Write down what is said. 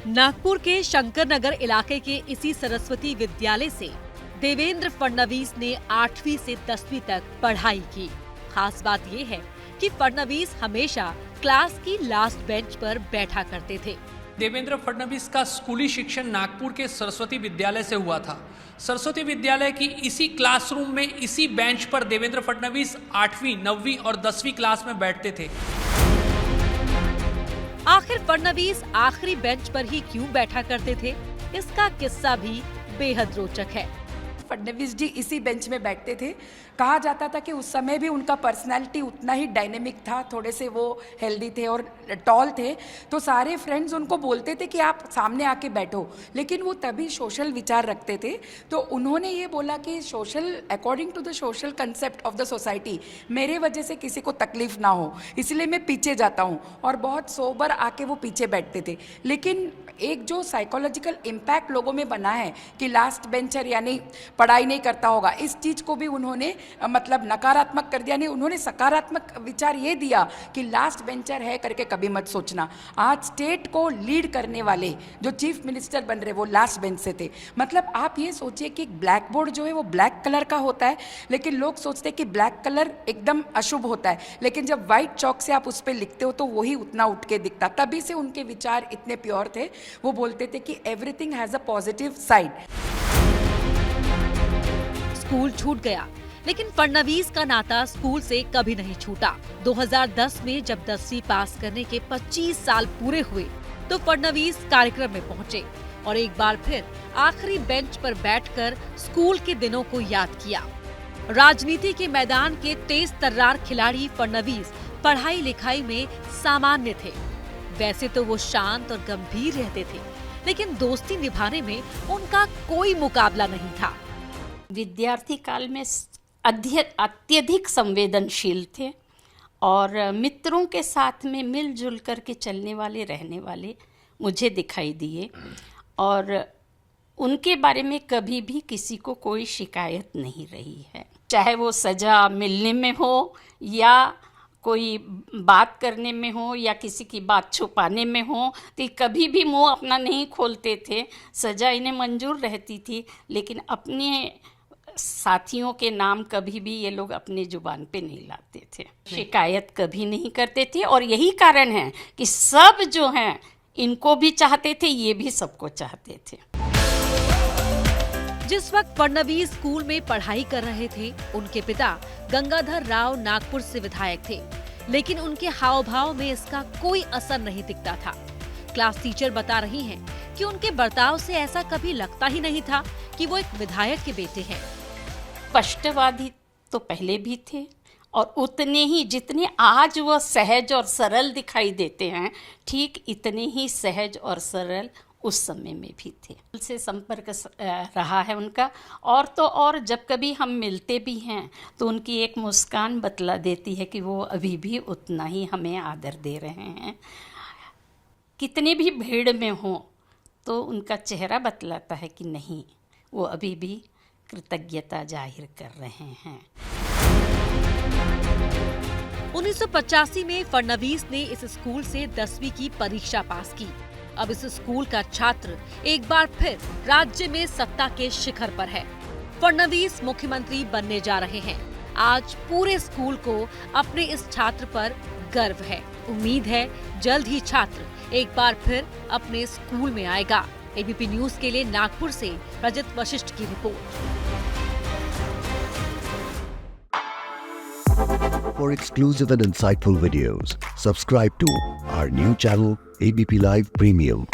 नागपुर के शंकर नगर इलाके के इसी सरस्वती विद्यालय से देवेंद्र फडणवीस ने 8वीं से 10वीं तक पढ़ाई की। खास बात ये है कि फडणवीस हमेशा क्लास की लास्ट बेंच पर बैठा करते थे। देवेंद्र फडणवीस का स्कूली शिक्षण नागपुर के सरस्वती विद्यालय से हुआ था। सरस्वती विद्यालय की इसी क्लासरूम में इसी बेंच पर देवेंद्र फडणवीस 8वीं, 9वीं और 10वीं क्लास में बैठते थे। आखिर फडणवीस आखिरी बेंच पर ही क्यों बैठा करते थे, इसका किस्सा भी बेहद रोचक है। फडणवीस जी इसी बेंच में बैठते थे। कहा जाता था कि उस समय भी उनका पर्सनालिटी उतना ही डायनेमिक था, थोड़े से वो हेल्दी थे और टॉल थे, तो सारे फ्रेंड्स उनको बोलते थे कि आप सामने आके बैठो। लेकिन वो तभी सोशल विचार रखते थे, तो उन्होंने ये बोला कि social according to the social concept of the society मेरे वजह से किसी को तकलीफ ना हो, इसलिए मैं पीछे जाता हूँ। और बहुत सोबर आके वो पीछे बैठते थे। लेकिन एक जो साइकोलॉजिकल इम्पैक्ट लोगों में बना है कि लास्ट बेंचर यानी पढ़ाई नहीं करता होगा, इस चीज़ को भी उन्होंने मतलब नकारात्मक कर दिया। नहीं, उन्होंने सकारात्मक विचार ये दिया कि लास्ट बेंचर है करके कभी मत सोचना। आज स्टेट को लीड करने वाले जो चीफ मिनिस्टर बन रहे वो लास्ट बेंच से थे। मतलब आप ये सोचिए कि ब्लैक बोर्ड जो है वो ब्लैक कलर का होता है, लेकिन लोग सोचते हैं कि ब्लैक कलर एकदम अशुभ होता है, लेकिन जब व्हाइट चौक से आप उस पर लिखते हो तो वही उतना उठ के दिखता। तभी से उनके विचार इतने प्योर थे। वो बोलते थे कि everything has a positive side. School छूट गया, लेकिन फडणवीस का नाता स्कूल से कभी नहीं छूटा। 2010 में जब 10वीं पास करने के 25 साल पूरे हुए तो फडणवीस कार्यक्रम में पहुंचे और एक बार फिर आखिरी बेंच पर बैठकर स्कूल के दिनों को याद किया। राजनीति के मैदान के तेज तर्रार खिलाड़ी फडणवीस पढ़ाई लिखाई में सामान्य थे। वैसे तो वो शांत और गंभीर रहते थे, लेकिन दोस्ती निभाने में उनका कोई मुकाबला नहीं था। विद्यार्थी काल में अत्यधिक संवेदनशील थे और मित्रों के साथ में मिलजुल कर के चलने वाले रहने वाले मुझे दिखाई दिए। और उनके बारे में कभी भी किसी को कोई शिकायत नहीं रही है, चाहे वो सज़ा मिलने में हो या कोई बात करने में हो या किसी की बात छुपाने में हो, तो कभी भी मुंह अपना नहीं खोलते थे। सज़ा इन्हें मंजूर रहती थी, लेकिन अपने साथियों के नाम कभी भी ये लोग अपनी जुबान पे नहीं लाते थे, शिकायत कभी नहीं करते थे। और यही कारण है कि सब जो हैं इनको भी चाहते थे, ये भी सबको चाहते थे। जिस वक्त फडणवीस स्कूल में पढ़ाई कर रहे थे, उनके पिता गंगाधर राव नागपुर से विधायक थे, लेकिन उनके हाव भाव में इसका कोई असर नहीं दिखता था। क्लास टीचर बता रही हैं कि उनके बर्ताव से ऐसा कभी लगता ही नहीं था कि वो एक विधायक के बेटे हैं। स्पष्टवादी तो पहले भी थे और उतने ही जितने आज वो सहज और सरल दिखाई देते हैं, ठीक इतने ही सहज और सरल उस समय में भी थे। से संपर्क रहा है उनका। और तो और जब कभी हम मिलते भी हैं तो उनकी एक मुस्कान बतला देती है कि वो अभी भी उतना ही हमें आदर दे रहे हैं। कितने भी भीड़ में हों तो उनका चेहरा बतलाता है कि नहीं, वो अभी भी कृतज्ञता जाहिर कर रहे हैं। 1985 में फडणवीस ने इस स्कूल से 10वीं की परीक्षा पास की। अब इस स्कूल का छात्र एक बार फिर राज्य में सत्ता के शिखर पर है। फडणवीस मुख्यमंत्री बनने जा रहे हैं। आज पूरे स्कूल को अपने इस छात्र पर गर्व है। उम्मीद है जल्द ही छात्र एक बार फिर अपने स्कूल में आएगा। एबीपी न्यूज के लिए नागपुर से रजत वशिष्ठ की report. For exclusive and insightful videos, subscribe to our new channel ABP Live Premium.